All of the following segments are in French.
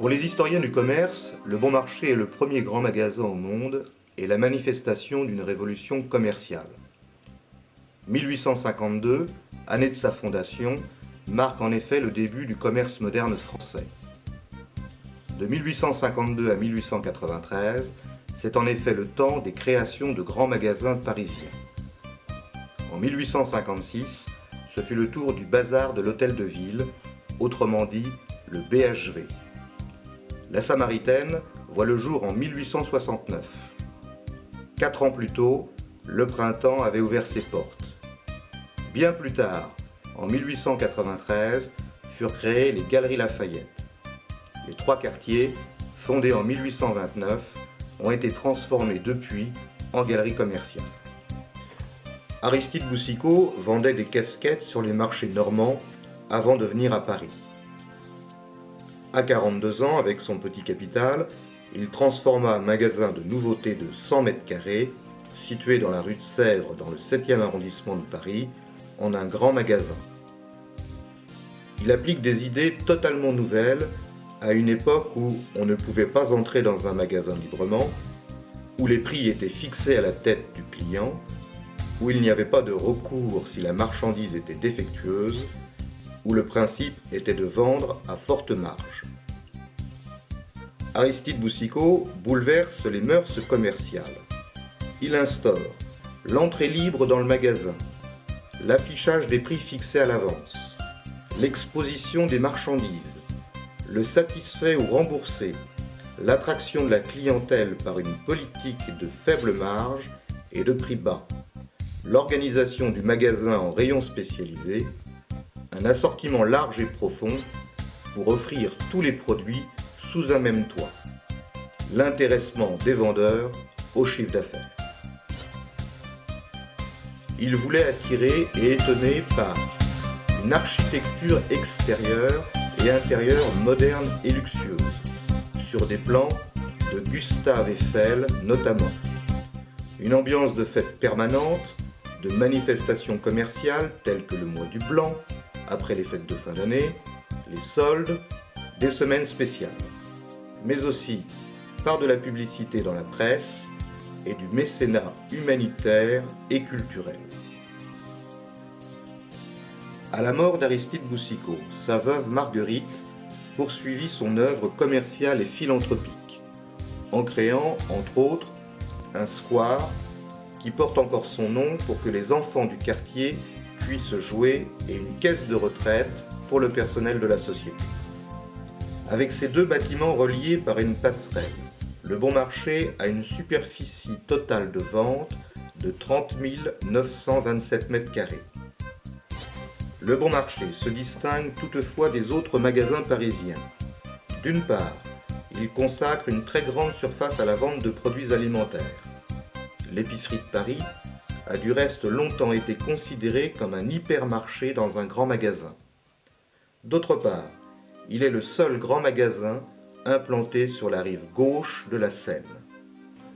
Pour les historiens du commerce, le bon marché est le premier grand magasin au monde et la manifestation d'une révolution commerciale. 1852, année de sa fondation, marque en effet le début du commerce moderne français. De 1852 à 1893, c'est en effet le temps des créations de grands magasins parisiens. En 1856, ce fut le tour du bazar de l'Hôtel de Ville, autrement dit le BHV. La Samaritaine voit le jour en 1869. 4 ans plus tôt, le Printemps avait ouvert ses portes. Bien plus tard, en 1893, furent créées les Galeries Lafayette. Les 3 quartiers, fondés en 1829, ont été transformés depuis en galeries commerciales. Aristide Boucicaut vendait des casquettes sur les marchés normands avant de venir à Paris. À 42 ans, avec son petit capital, il transforma un magasin de nouveautés de 100 mètres carrés, situé dans la rue de Sèvres, dans le 7e arrondissement de Paris, en un grand magasin. Il applique des idées totalement nouvelles à une époque où on ne pouvait pas entrer dans un magasin librement, où les prix étaient fixés à la tête du client, où il n'y avait pas de recours si la marchandise était défectueuse, où le principe était de vendre à forte marge. Aristide Boucicaut bouleverse les mœurs commerciales. Il instaure l'entrée libre dans le magasin, l'affichage des prix fixés à l'avance, l'exposition des marchandises, le satisfait ou remboursé, l'attraction de la clientèle par une politique de faible marge et de prix bas, l'organisation du magasin en rayons spécialisés, un assortiment large et profond pour offrir tous les produits sous un même toit, l'intéressement des vendeurs au chiffre d'affaires. Il voulait attirer et étonner par une architecture extérieure et intérieure moderne et luxueuse, sur des plans de Gustave Eiffel notamment. Une ambiance de fête permanente, de manifestations commerciales telles que le mois du blanc, après les fêtes de fin d'année, les soldes, des semaines spéciales, mais aussi par de la publicité dans la presse et du mécénat humanitaire et culturel. À la mort d'Aristide Boucicaut, sa veuve Marguerite poursuivit son œuvre commerciale et philanthropique, en créant, entre autres, un square qui porte encore son nom pour que les enfants du quartier puissent jouer et une caisse de retraite pour le personnel de la société. Avec ces 2 bâtiments reliés par une passerelle, le Bon Marché a une superficie totale de vente de 30 927 mètres carrés. Le Bon Marché se distingue toutefois des autres magasins parisiens. D'une part, il consacre une très grande surface à la vente de produits alimentaires. L'épicerie de Paris a du reste longtemps été considérée comme un hypermarché dans un grand magasin. D'autre part, il est le seul grand magasin implanté sur la rive gauche de la Seine.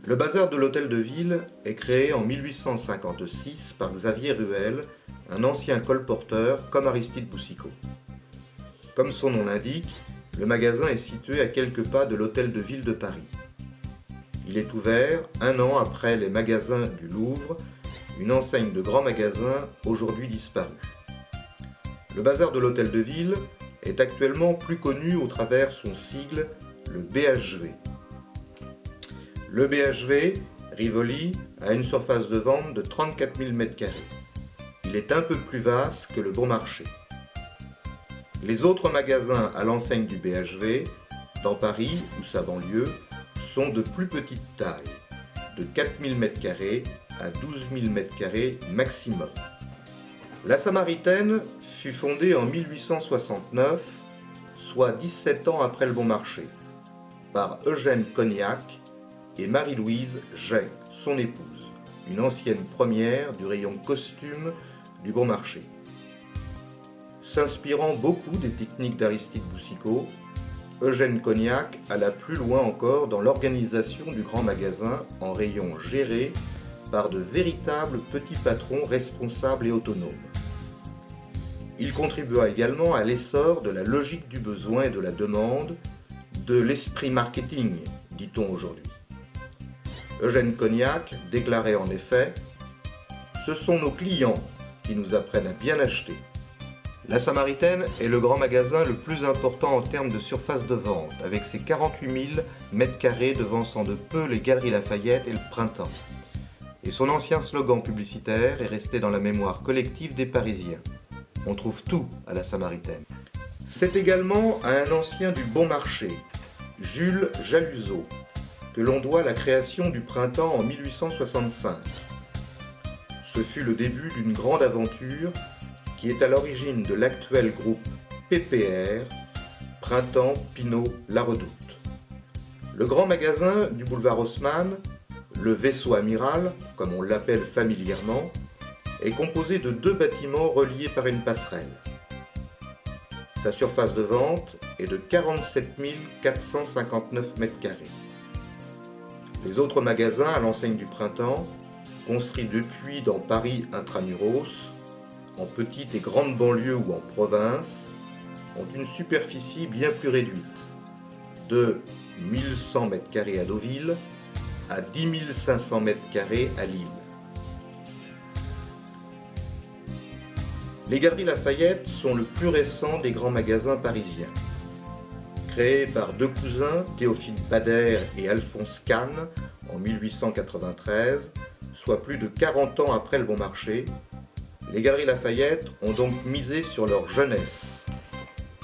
Le bazar de l'Hôtel de Ville est créé en 1856 par Xavier Ruel, un ancien colporteur comme Aristide Boucicaut. Comme son nom l'indique, le magasin est situé à quelques pas de l'Hôtel de Ville de Paris. Il est ouvert 1 an après les magasins du Louvre, une enseigne de grands magasins aujourd'hui disparue. Le bazar de l'Hôtel de Ville est actuellement plus connu au travers son sigle, le BHV. Le BHV, Rivoli, a une surface de vente de 34 000 m². Il est un peu plus vaste que le Bon Marché. Les autres magasins à l'enseigne du BHV, dans Paris ou sa banlieue, sont de plus petite taille, de 4 000 m² à 12 000 m² maximum. La Samaritaine fut fondée en 1869, soit 17 ans après le Bon Marché, par Eugène Cognac et Marie-Louise Jay, son épouse, une ancienne première du rayon costume du Bon Marché. S'inspirant beaucoup des techniques d'Aristide Boucicaut, Eugène Cognac alla plus loin encore dans l'organisation du grand magasin en rayons gérés par de véritables petits patrons responsables et autonomes. Il contribua également à l'essor de la logique du besoin et de la demande, de l'esprit marketing, dit-on aujourd'hui. Eugène Cognac déclarait en effet « Ce sont nos clients qui nous apprennent à bien acheter ». La Samaritaine est le grand magasin le plus important en termes de surface de vente, avec ses 48 000 m² devançant de peu les Galeries Lafayette et le Printemps. Et son ancien slogan publicitaire est resté dans la mémoire collective des Parisiens. On trouve tout à la Samaritaine. C'est également à un ancien du Bon Marché, Jules Jaluzeau, que l'on doit la création du Printemps en 1865. Ce fut le début d'une grande aventure qui est à l'origine de l'actuel groupe PPR, Printemps Pinot La Redoute. Le grand magasin du boulevard Haussmann, le vaisseau amiral, comme on l'appelle familièrement, est composé de 2 bâtiments reliés par une passerelle. Sa surface de vente est de 47 459 m². Les autres magasins à l'enseigne du Printemps, construits depuis dans Paris intramuros, en petite et grande banlieue ou en province, ont une superficie bien plus réduite, de 1100 m² à Deauville à 10 500 m² à Lille. Les Galeries Lafayette sont le plus récent des grands magasins parisiens. Créés par 2 cousins, Théophile Bader et Alphonse Kahn, en 1893, soit plus de 40 ans après le Bon Marché, les Galeries Lafayette ont donc misé sur leur jeunesse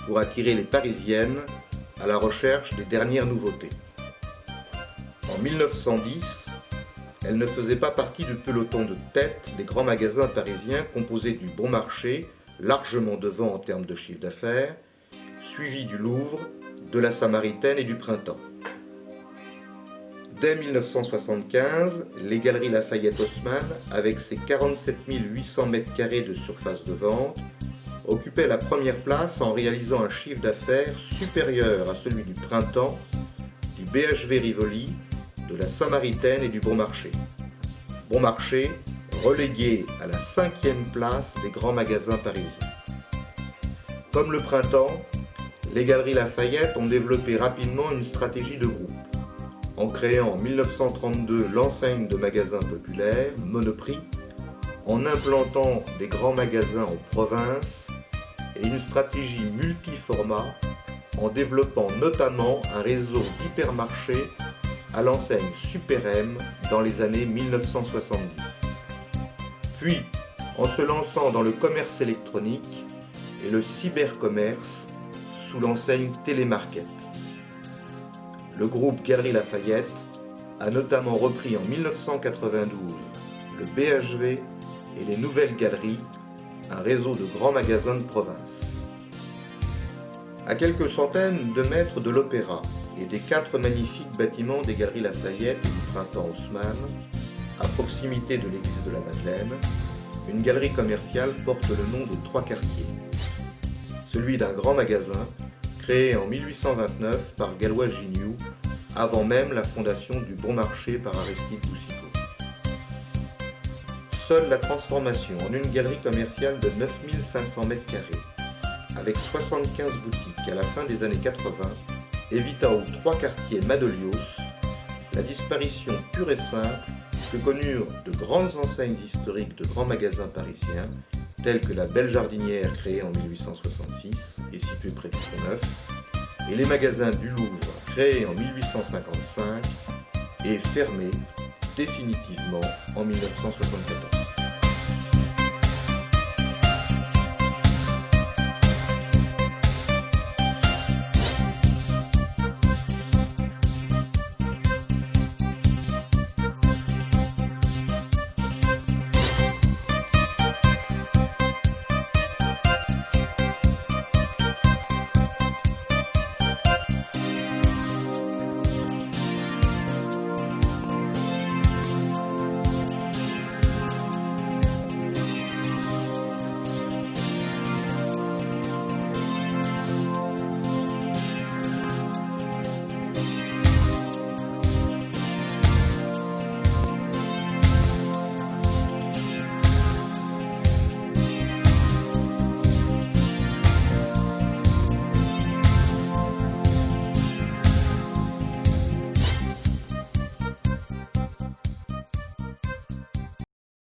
pour attirer les Parisiennes à la recherche des dernières nouveautés. En 1910, elles ne faisaient pas partie du peloton de tête des grands magasins parisiens composés du Bon Marché, largement devant en termes de chiffre d'affaires, suivi du Louvre, de la Samaritaine et du Printemps. Dès 1975, les Galeries Lafayette Haussmann, avec ses 47 800 m² de surface de vente, occupaient la première place en réalisant un chiffre d'affaires supérieur à celui du Printemps, du BHV Rivoli, de la Samaritaine et du Bon Marché. Bon Marché, relégué à la 5e place des grands magasins parisiens. Comme le Printemps, les Galeries Lafayette ont développé rapidement une stratégie de groupe, en créant en 1932 l'enseigne de magasins populaires, Monoprix, en implantant des grands magasins en province et une stratégie multiformat en développant notamment un réseau d'hypermarchés à l'enseigne Super M dans les années 1970. Puis, en se lançant dans le commerce électronique et le cybercommerce sous l'enseigne Télémarket. Le groupe Galeries Lafayette a notamment repris en 1992 le BHV et les Nouvelles Galeries, un réseau de grands magasins de province. À quelques centaines de mètres de l'Opéra et des 4 magnifiques bâtiments des Galeries Lafayette et du Printemps Haussmann, à proximité de l'église de la Madeleine, une galerie commerciale porte le nom de 3 quartiers. Celui d'un grand magasin, créé en 1829 par Gallois-Gignoux, avant même la fondation du Bon Marché par Aristide Boucicaut. Seule la transformation en une galerie commerciale de 9500 m², avec 75 boutiques à la fin des années 80, évita aux 3 quartiers Madelios la disparition pure et simple que connurent de grandes enseignes historiques de grands magasins parisiens, telles que la Belle Jardinière créée en 1866 et située près du Pont-Neuf, et les magasins du Louvre créés en 1855 et fermés définitivement en 1974.